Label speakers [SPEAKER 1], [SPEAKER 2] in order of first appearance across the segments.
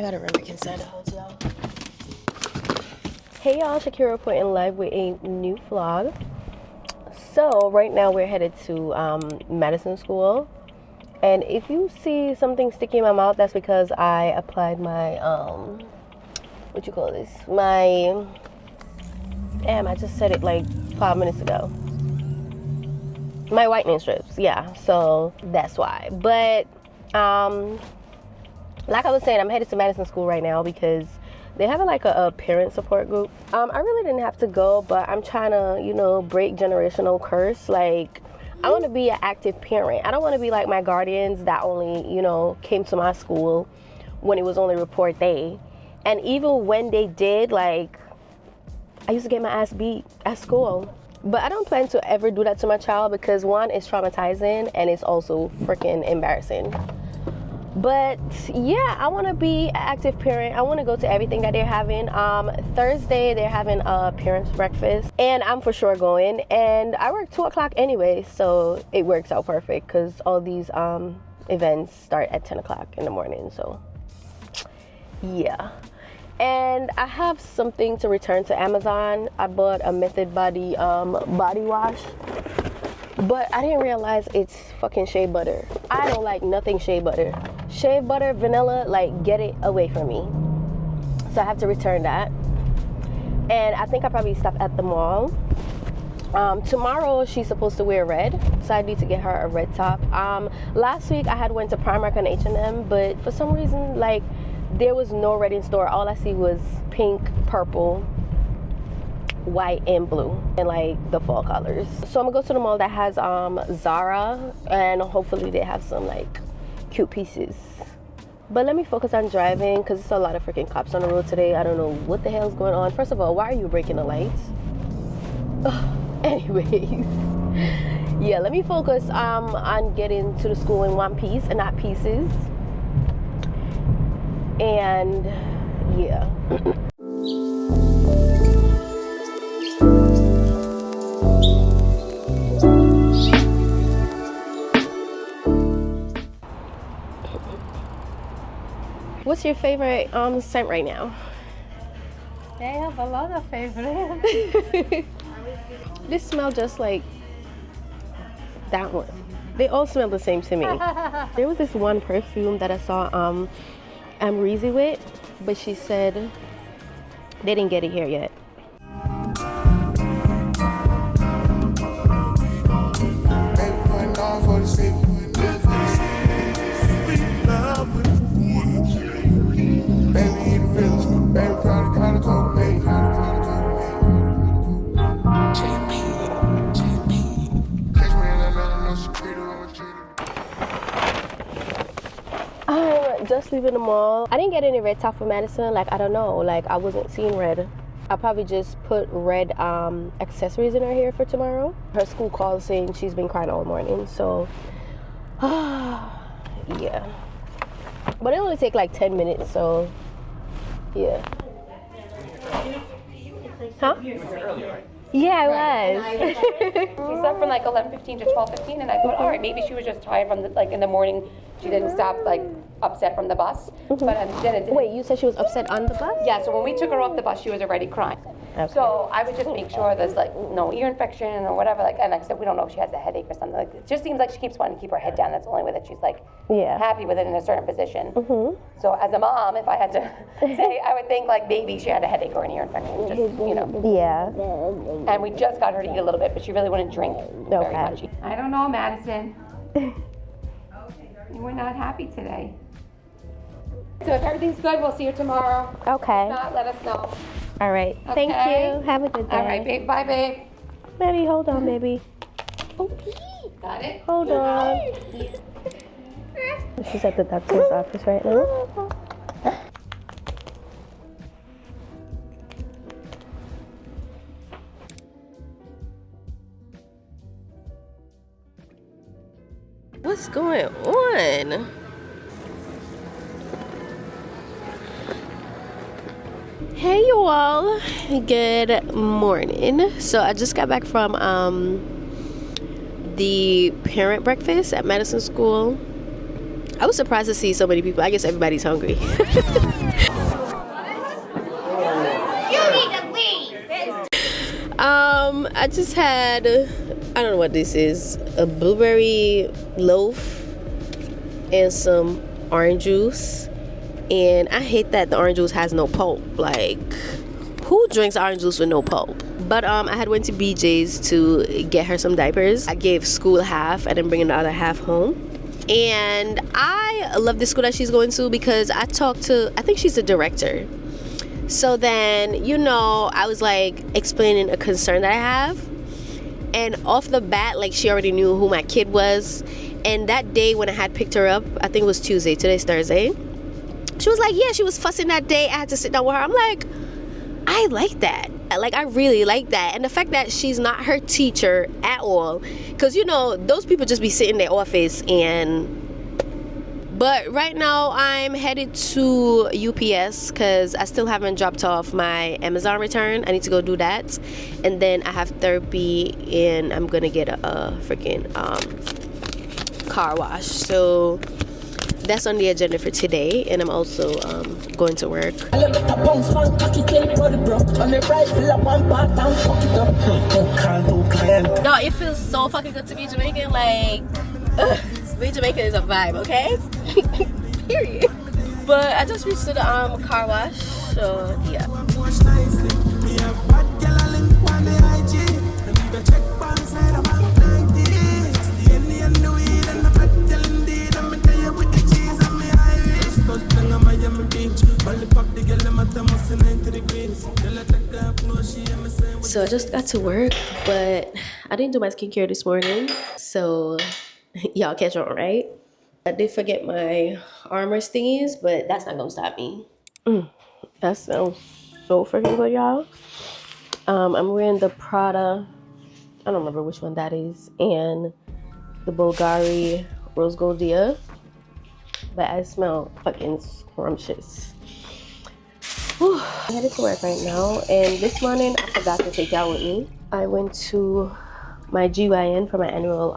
[SPEAKER 1] I gotta run back inside the house, y'all.
[SPEAKER 2] Hey y'all, Shakera reporting live with a new vlog. So right now we're headed to medicine school, and if you see something sticking in my mouth, that's because I applied my what you call this? My I just said it like 5 minutes ago. My whitening strips, yeah. So that's why. But like I was saying, I'm headed to medicine school right now because they have like a parent support group. I really didn't have to go, but I'm trying to, you know, break generational curse. Like, I want to be an active parent. I don't want to be like my guardians that only, you know, came to my school when it was only report day. And even when they did, like, I used to get my ass beat at school. But I don't plan to ever do that to my child because one, it's traumatizing and it's also freaking embarrassing. But yeah, I want to be an active parent. I want to go to everything that they're having. Thursday they're having a parents breakfast, and I'm for sure going. And I work 2 o'clock anyway, so it works out perfect because all these events start at 10 o'clock in the morning. So yeah. And I have something to return to Amazon. I bought a Method Body body wash, but I didn't realize it's fucking shea butter. I don't like nothing shea butter. Shea butter, vanilla, like, get it away from me. So I have to return that. And I think I probably stop at the mall. Tomorrow she's supposed to wear red, so I need to get her a red top. Last week I had went to Primark and H&M, but for some reason, like, there was no red in store. All I see was pink, purple, white, and blue, and like the fall colors. So I'm gonna go to the mall that has Zara, and hopefully they have some like cute pieces. But let me focus on driving because there's a lot of freaking cops on the road today. I don't know what the hell's going on. First of all, why are you breaking the lights? Anyways, yeah, let me focus on getting to the school in one piece and not pieces. And yeah. What's your favorite scent right now?
[SPEAKER 1] They have a lot of favorites.
[SPEAKER 2] This smells just like that one. They all smell the same to me. There was this one perfume that I saw I'm Reezy with, but she said they didn't get it here yet. Just leaving the mall. I didn't get any red top for Madison. Like, I don't know, like, I wasn't seeing red. I'll probably just put red accessories in her hair for tomorrow. Her school called saying she's been crying all morning, so yeah. But it only take like 10 minutes, so yeah. Huh? Yeah, I was.
[SPEAKER 3] She slept from like 11:15 to 12:15, and I thought, all right, maybe she was just tired from the, like in the morning. She didn't stop like upset from the bus, but then it didn't.
[SPEAKER 2] Wait, you said she was upset on the bus?
[SPEAKER 3] Yeah. So when we took her off the bus, she was already crying.
[SPEAKER 2] Okay.
[SPEAKER 3] So I would just make sure there's like no ear infection or whatever. Like, and like I said, we don't know if she has a headache or something. Like, it just seems like she keeps wanting to keep her head down. That's the only way that she's like happy with it in a certain position. So as a mom, if I had to say, I would think like maybe she had a headache or an ear infection. Just, you know.
[SPEAKER 2] Yeah.
[SPEAKER 3] And we just got her to eat a little bit, but she really wouldn't drink very much. I don't know, Madison. You were not happy today. So if everything's good, we'll see you tomorrow.
[SPEAKER 2] Okay.
[SPEAKER 3] If not, let us know.
[SPEAKER 2] All right.
[SPEAKER 3] Okay.
[SPEAKER 2] Thank you. Have a good day.
[SPEAKER 3] All right, babe. Bye, babe.
[SPEAKER 2] Baby, hold on, baby.
[SPEAKER 3] Got it?
[SPEAKER 2] Hold on. She's at the doctor's office right now. What's going on? Hey you all, good morning. So I just got back from the parent breakfast at Madison School. I was surprised to see so many people. I guess everybody's hungry. I just had, I don't know what this is, a blueberry loaf and some orange juice. And I hate that the orange juice has no pulp. Like, who drinks orange juice with no pulp? But I had went to BJ's to get her some diapers. I gave school half and then bringing the other half home. And I love the school that she's going to because I talked to, I think she's the director. So then, you know, I was like explaining a concern that I have. And off the bat, like, she already knew who my kid was. And that day when I had picked her up, I think it was Tuesday, today's Thursday, she was like, yeah, she was fussing that day. I had to sit down with her. I'm like, I like that. Like, I really like that. And the fact that she's not her teacher at all. Because, you know, those people just be sitting in their office and... But right now, I'm headed to UPS because I still haven't dropped off my Amazon return. I need to go do that. And then I have therapy and I'm going to get a freaking car wash. So that's on the agenda for today. And I'm also going to work. No, it feels so fucking good to be Jamaican. Like... being Jamaican is a vibe, okay? Period. But I just reached to the car wash, so yeah. So I just got to work, but I didn't do my skincare this morning, so y'all catch on, right? I did forget my armor thingies, but that's not gonna stop me. That sounds so freaking good, y'all. I'm wearing the Prada, I don't remember which one that is, and the Bulgari Rose Gold Dia, but I smell fucking scrumptious. Whew. I'm headed to work right now, and this morning I forgot to take y'all with me. I went to my GYN for my annual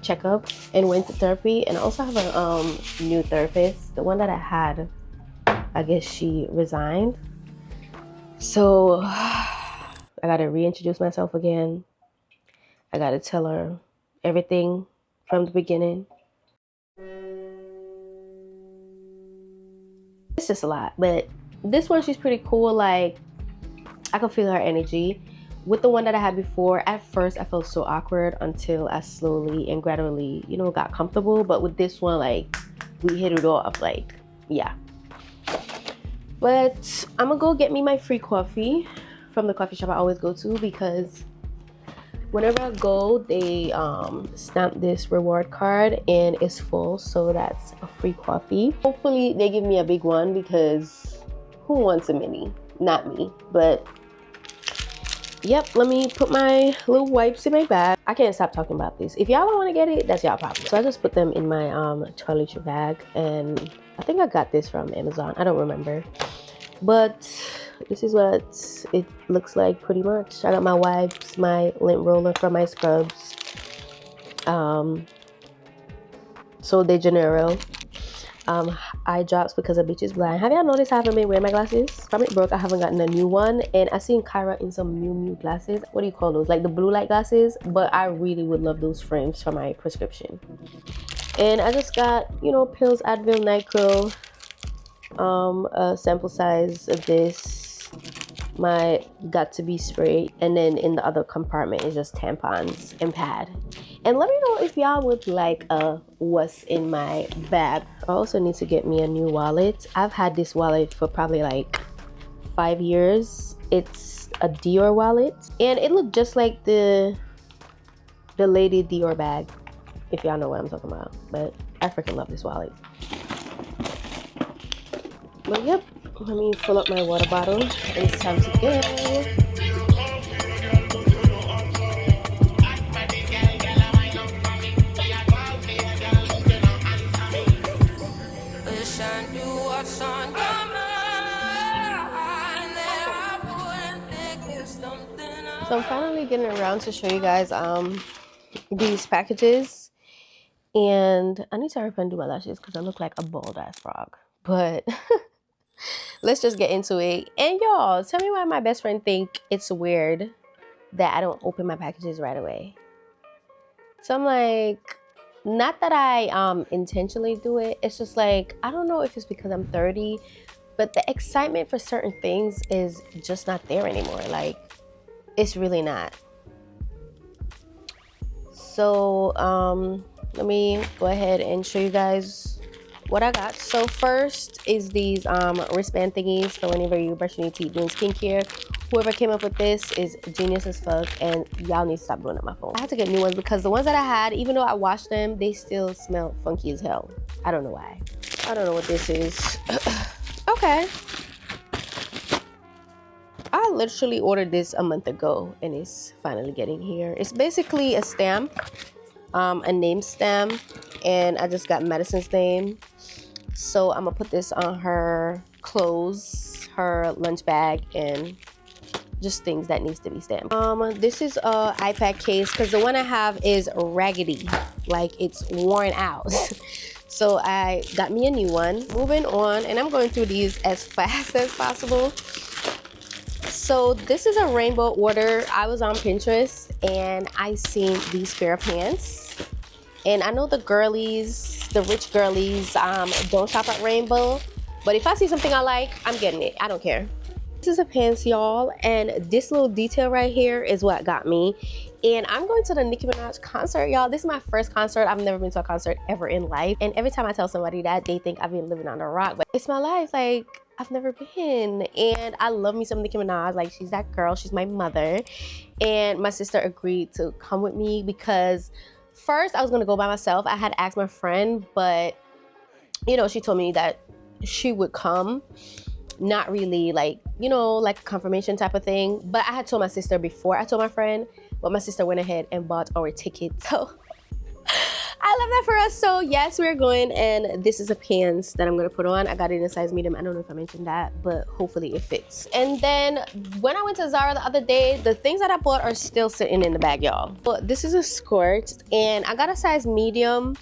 [SPEAKER 2] checkup and went to therapy, and I also have a new therapist. The one that I had, I guess she resigned, so I gotta reintroduce myself again. I gotta tell her everything from the beginning. It's just a lot, but this one, she's pretty cool. Like, I can feel her energy. With the one that I had before, at first I felt so awkward until I slowly and gradually, you know, got comfortable. But with this one, like, we hit it off, like, yeah. But I'm gonna go get me my free coffee from the coffee shop I always go to, because whenever I go, they stamp this reward card and it's full, so that's a free coffee. Hopefully they give me a big one, because who wants a mini? Not me, but yep, let me put my little wipes in my bag. I can't stop talking about this. If y'all don't want to get it, that's y'all problem. So I just put them in my toiletry bag, and I think I got this from Amazon. I don't remember. But this is what it looks like pretty much. I got my wipes, my lint roller for my scrubs, Sol de Janeiro, eye drops because a bitch is blind. Have y'all noticed I haven't been wearing my glasses? From it broke, I haven't gotten a new one, and I seen Kyra in some new glasses. What do you call those? Like the blue light glasses, but I really would love those frames for my prescription. And I just got, you know, pills, Advil, NyQuil, a sample size of this, my got to be spray, and then in the other compartment is just tampons and pad. And let me know if y'all would like what's in my bag. I also need to get me a new wallet. I've had this wallet for probably like 5 years. It's a Dior wallet, and it looked just like the lady Dior bag, if y'all know what I'm talking about. But I freaking love this wallet. But yep, let me fill up my water bottle and it's time to go. So I'm finally getting around to show you guys these packages, And I need to hurry up and do my lashes because I look like a bald ass frog. But let's just get into it. And y'all, tell me why my best friend think it's weird that I don't open my packages right away. So I'm like, not that I intentionally do it. It's just like, I don't know if it's because I'm 30, but the excitement for certain things is just not there anymore. Like, it's really not. So let me go ahead and show you guys what I got. So first is these wristband thingies for whenever you're brushing your teeth, doing skincare. Whoever came up with this is genius as fuck, and y'all need to stop blowing up my phone. I had to get new ones because the ones that I had, even though I washed them, they still smell funky as hell. I don't know why. I don't know what this is. Okay. I literally ordered this a month ago and it's finally getting here. It's basically a stamp, a name stamp, and I just got Madison's name. So I'm gonna put this on her clothes, her lunch bag, and just things that needs to be stamped. This is a iPad case because the one I have is raggedy, like it's worn out. So I got me a new one. Moving on, and I'm going through these as fast as possible. So this is a rainbow order. I was on Pinterest and I seen these pair of pants. And I know the girlies, the rich girlies, don't shop at Rainbow. But if I see something I like, I'm getting it. I don't care. This is a pants, y'all. And this little detail right here is what got me. And I'm going to the Nicki Minaj concert, y'all. This is my first concert. I've never been to a concert ever in life. And every time I tell somebody that, they think I've been living on a rock. But it's my life. Like, I've never been. And I love me some Nicki Minaj. Like, she's that girl. She's my mother. And my sister agreed to come with me because first I was going to go by myself. I had asked my friend, but, you know, she told me that she would come. Not really like, you know, like a confirmation type of thing. But I had told my sister before I told my friend. But my sister went ahead and bought our ticket. So I love that for us. So yes, we're going. And this is a pants that I'm going to put on. I got it in a size medium. I don't know if I mentioned that, but hopefully it fits. And then when I went to Zara the other day, the things that I bought are still sitting in the bag, y'all. But this is a skirt and I got a size medium.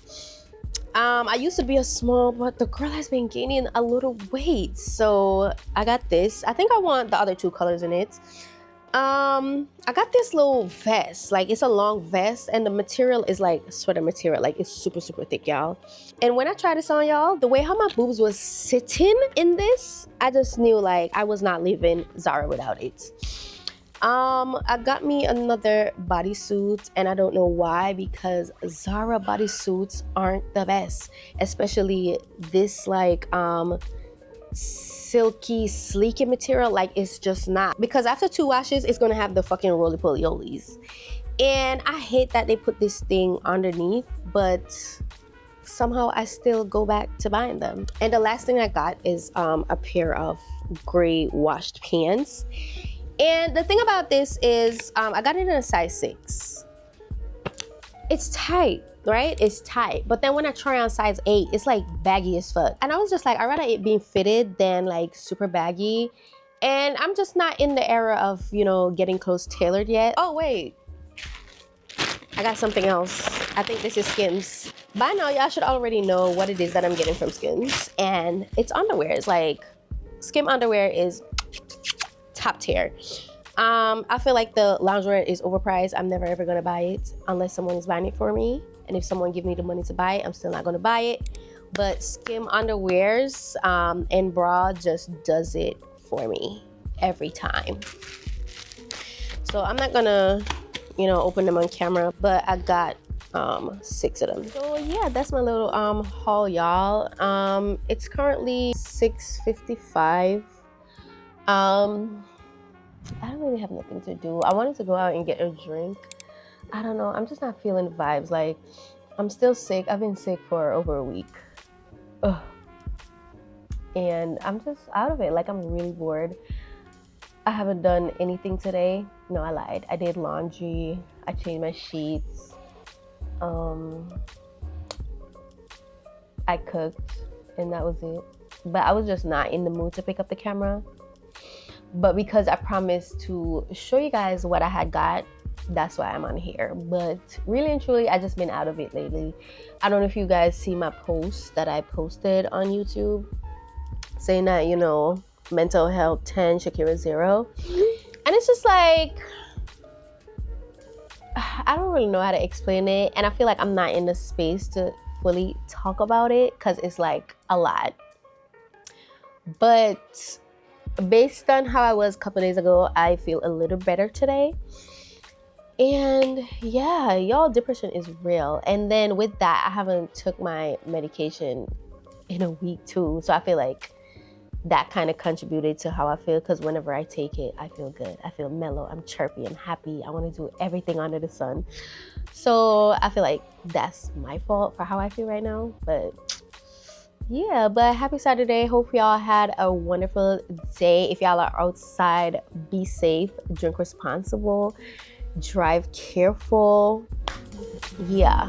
[SPEAKER 2] I used to be a small, but the girl has been gaining a little weight. So I got this. I think I want the other two colors in it. I got this little vest, like it's a long vest and the material is like sweater material, like it's super thick, y'all. And when I tried this on, y'all, the way how my boobs was sitting in this, I just knew like I was not leaving Zara without it. I got me another bodysuit and I don't know why, because Zara bodysuits aren't the best, especially this like silky sleeky material. Like it's just not, because after 2 washes it's gonna have the fucking roly-poly-olies. And I hate that they put this thing underneath, but somehow I still go back to buying them. And the last thing I got is a pair of gray washed pants. And the thing about this is I got it in a size 6. It's tight, right? It's tight. But then when I try on size 8, it's like baggy as fuck. And I was just like, I'd rather it being fitted than like super baggy. And I'm just not in the era of, you know, getting clothes tailored yet. Oh, wait. I got something else. I think this is Skims. By now, y'all should already know what it is that I'm getting from Skims. And it's underwear. It's like, Skim underwear is top tier. I feel like the loungewear is overpriced. I'm never ever gonna buy it unless someone is buying it for me. And if someone give me the money to buy it, I'm still not gonna buy it. But Skim underwears and bra just does it for me every time. So I'm not gonna, you know, open them on camera, but I got 6 of them. So yeah, that's my little haul, y'all. It's currently 6:55. I don't really have nothing to do. I wanted to go out and get a drink. I don't know, I'm just not feeling the vibes. Like, I'm still sick. I've been sick for over a week. Ugh. And I'm just out of it. Like, I'm really bored. I haven't done anything today. No, I lied. I did laundry. I changed my sheets. I cooked, and that was it. But I was just not in the mood to pick up the camera. But because I promised to show you guys what I had got that's why I'm on here. But really and truly, I just been out of it lately. I don't know if you guys see my post that I posted on YouTube saying that, you know, mental health 10, Shakera 0. And it's just like, I don't really know how to explain it. And I feel like I'm not in the space to fully talk about it because it's like a lot. But based on how I was a couple days ago, I feel a little better today. And yeah, y'all, depression is real. And then with that, I haven't took my medication in a week too. So I feel like that kind of contributed to how I feel, because whenever I take it, I feel good. I feel mellow. I'm chirpy. I'm happy. I want to do everything under the sun. So I feel like that's my fault for how I feel right now. But yeah, but happy Saturday. Hope y'all had a wonderful day. If y'all are outside, be safe, drink responsible, drive careful. Yeah.